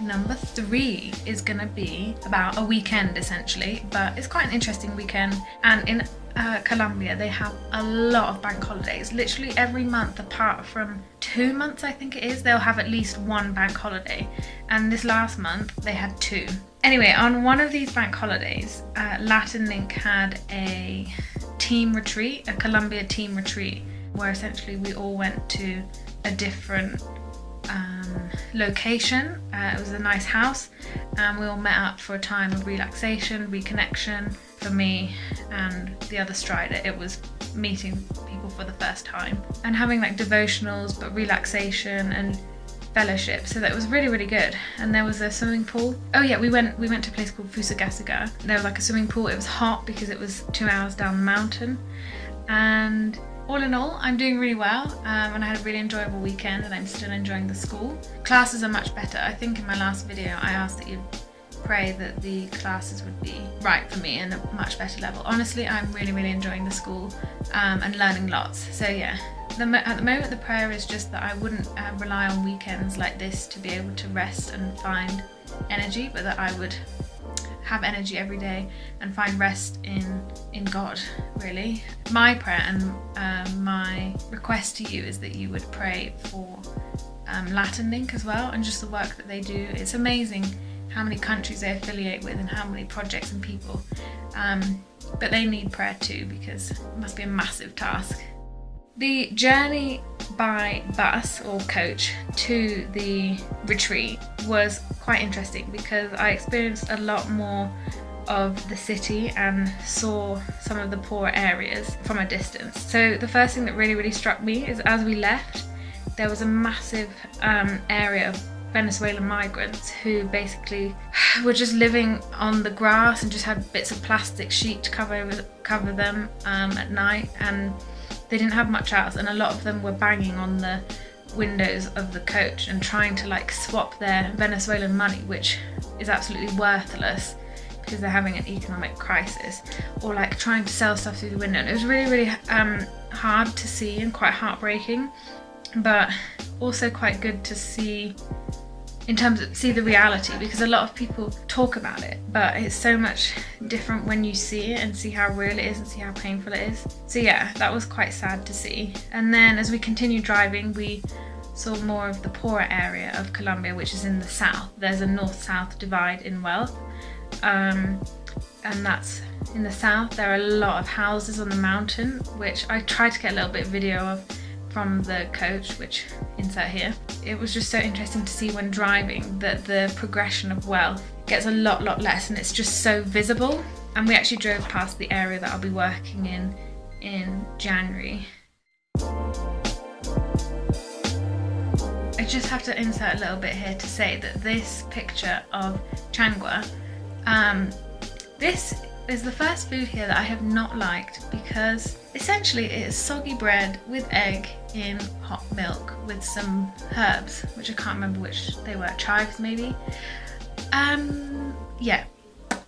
Number 3 is gonna be about a weekend essentially, but it's quite an interesting weekend. And in Colombia they have a lot of bank holidays. Literally every month apart from 2 months I think it is, they'll have at least one bank holiday, and this last month they had 2. Anyway, on one of these bank holidays, Latin Link had a team retreat, a Colombia team retreat, where essentially we all went to a different location. It was a nice house, and we all met up for a time of relaxation, reconnection. For me and the other strider, it was meeting people for the first time and having like devotionals, but relaxation and fellowship. So that was really, really good. And there was a swimming pool. Oh yeah, we went to a place called Fusagasiga. There was like a swimming pool. It was hot because it was 2 hours down the mountain. And all in all, I'm doing really well, and I had a really enjoyable weekend, and I'm still enjoying the school. Classes are much better. I think in my last video I asked that you pray that the classes would be right for me and a much better level. Honestly, I'm really, really enjoying the school and learning lots. So yeah, at the moment the prayer is just that I wouldn't rely on weekends like this to be able to rest and find energy, but that I would have energy every day and find rest in God, really. My prayer and my request to you is that you would pray for Latin Link as well, and just the work that they do. It's amazing how many countries they affiliate with and how many projects and people, but they need prayer too, because it must be a massive task. The journey by bus or coach to the retreat was quite interesting because I experienced a lot more of the city and saw some of the poorer areas from a distance. So the first thing that really, really struck me is as we left, there was a massive area of Venezuelan migrants who basically were just living on the grass and just had bits of plastic sheet to cover them at night, and they didn't have much else, and a lot of them were banging on the windows of the coach and trying to like swap their Venezuelan money, which is absolutely worthless because they're having an economic crisis, or like trying to sell stuff through the window. And it was really, really hard to see and quite heartbreaking, but also quite good to see in terms of see the reality, because a lot of people talk about it, but it's so much different when you see it and see how real it is and see how painful it is. So yeah, that was quite sad to see. And then as we continued driving, we saw more of the poorer area of Colombia, which is in the south. There's a north-south divide in wealth, and that's in the south. There are a lot of houses on the mountain, which I tried to get a little bit of video of from the coach, which insert here. It was just so interesting to see when driving that the progression of wealth gets a lot less, and it's just so visible. And we actually drove past the area that I'll be working in January. I just have to insert a little bit here to say that this picture of changua, this is the first food here that I have not liked, because essentially it is soggy bread with egg in hot milk with some herbs, which I can't remember which they were, chives maybe. Yeah,